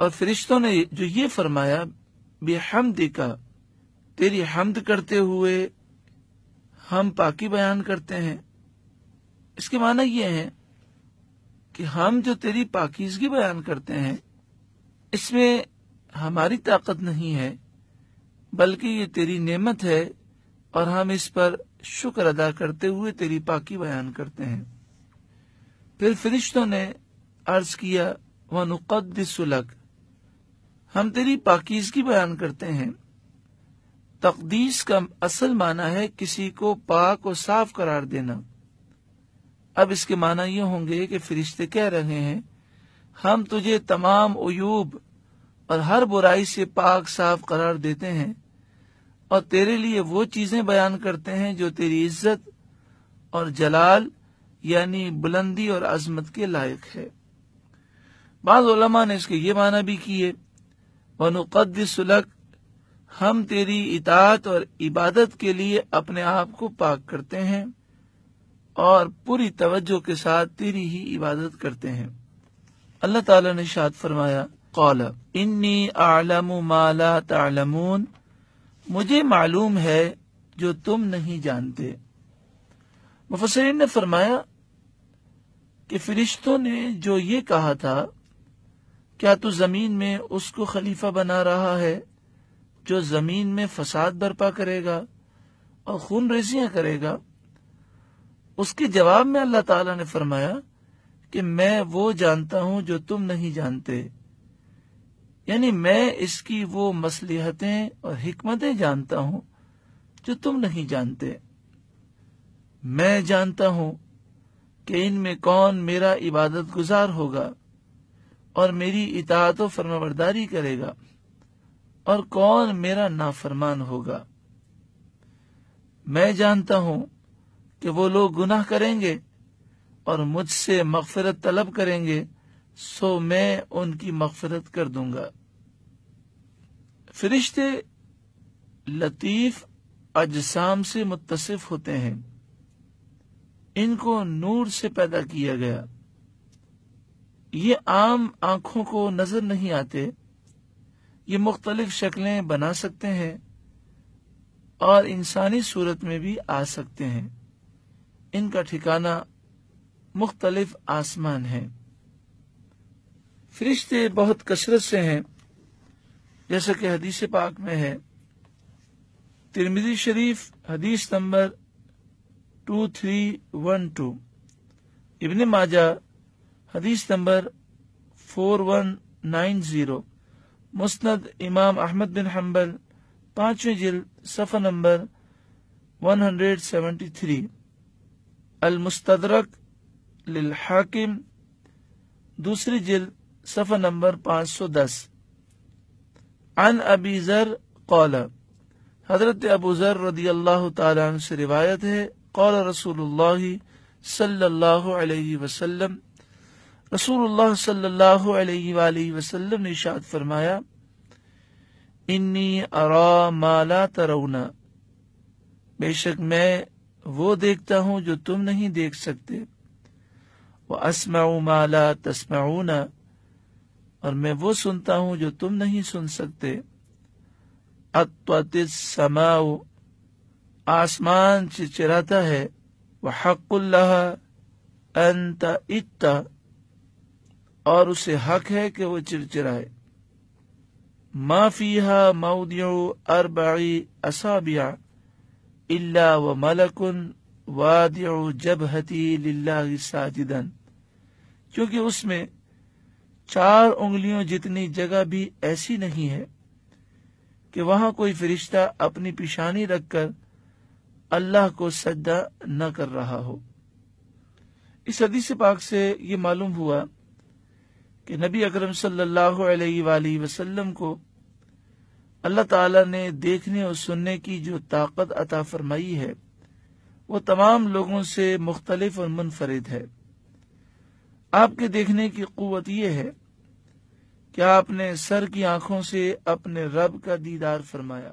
اور فرشتوں نے جو یہ فرمایا بحمدک، تیری حمد کرتے ہوئے ہم پاکی بیان کرتے ہیں، اس کے معنی یہ ہے کہ ہم جو تیری پاکیزگی بیان کرتے ہیں اس میں ہماری طاقت نہیں ہے، بلکہ یہ تیری نعمت ہے اور ہم اس پر شکر ادا کرتے ہوئے تیری پاکی بیان کرتے ہیں۔ پھر فرشتوں نے عرض کیا وَنُقَدِّسُ لَكَ، ہم تیری پاکیزگی بیان کرتے ہیں۔ تقدیس کا اصل معنی ہے کسی کو پاک و صاف قرار دینا۔ اب اس کے معنی یہ ہوں گے کہ فرشتے کہہ رہے ہیں ہم تجھے تمام عیوب اور ہر برائی سے پاک صاف قرار دیتے ہیں اور تیرے لیے وہ چیزیں بیان کرتے ہیں جو تیری عزت اور جلال یعنی بلندی اور عظمت کے لائق ہے۔ بعض علماء نے اس کے یہ معنی بھی کیے وَنُقَدِّسُ لَكَ، ہم تیری اطاعت اور عبادت کے لیے اپنے آپ کو پاک کرتے ہیں اور پوری توجہ کے ساتھ تیری ہی عبادت کرتے ہیں۔ اللہ تعالیٰ نے ارشاد فرمایا قال انی اعلم ما لا تعلمون، مجھے معلوم ہے جو تم نہیں جانتے۔ مفسرین نے فرمایا کہ فرشتوں نے جو یہ کہا تھا کیا تو زمین میں اس کو خلیفہ بنا رہا ہے جو زمین میں فساد برپا کرے گا اور خون ریزیاں کرے گا، اس کے جواب میں اللہ تعالیٰ نے فرمایا کہ میں وہ جانتا ہوں جو تم نہیں جانتے، یعنی میں اس کی وہ مصلحتیں اور حکمتیں جانتا ہوں جو تم نہیں جانتے۔ میں جانتا ہوں کہ ان میں کون میرا عبادت گزار ہوگا اور میری اطاعت و فرمانبرداری کرے گا اور کون میرا نافرمان ہوگا۔ میں جانتا ہوں کہ وہ لوگ گناہ کریں گے اور مجھ سے مغفرت طلب کریں گے، سو میں ان کی مغفرت کر دوں گا۔ فرشتے لطیف اجسام سے متصف ہوتے ہیں، ان کو نور سے پیدا کیا گیا، یہ عام آنکھوں کو نظر نہیں آتے، یہ مختلف شکلیں بنا سکتے ہیں اور انسانی صورت میں بھی آ سکتے ہیں، ان کا ٹھکانہ مختلف آسمان ہے۔ فرشتے بہت کثرت سے ہیں، جیسا کہ حدیث پاک میں ہے، ترمذی شریف حدیث نمبر 2312، ابن ماجہ حدیث نمبر 4190، مسند امام احمد بن حنبل 5ویں جلد صفحہ نمبر 173، المستدرک للحاکم 2 جلد صفحہ نمبر 510، عن ابی ذر قال، حضرت ابو ذر رضی اللہ تعالی عنہ سے روایت ہے، قال رسول اللہ صلی اللہ علیہ وسلم، رسول اللہ صلی اللہ علیہ وآلہ وسلم نے ارشاد فرمایا انی ارا ما لا ترون، بے شک میں وہ دیکھتا ہوں جو تم نہیں دیکھ سکتے، واسمع ما لا تسمعون، اور میں وہ سنتا ہوں جو تم نہیں سن سکتے، اطوت السماء، آسمان چرچراتا ہے، وحق اللہ ان تئت، اور اسے حق ہے کہ وہ چرچرائے، ما فیہا موضع 4 اصابع الا وملک وادع جبہتی للہ ساجدا، کیونکہ اس میں 4 انگلیوں جتنی جگہ بھی ایسی نہیں ہے کہ وہاں کوئی فرشتہ اپنی پیشانی رکھ کر اللہ کو سجدہ نہ کر رہا ہو۔ اس حدیث پاک سے یہ معلوم ہوا کہ نبی اکرم صلی اللہ علیہ وآلہ وسلم کو اللہ تعالی نے دیکھنے اور سننے کی جو طاقت عطا فرمائی ہے وہ تمام لوگوں سے مختلف اور منفرد ہے۔ آپ کے دیکھنے کی قوت یہ ہے کہ آپ نے سر کی آنکھوں سے اپنے رب کا دیدار فرمایا۔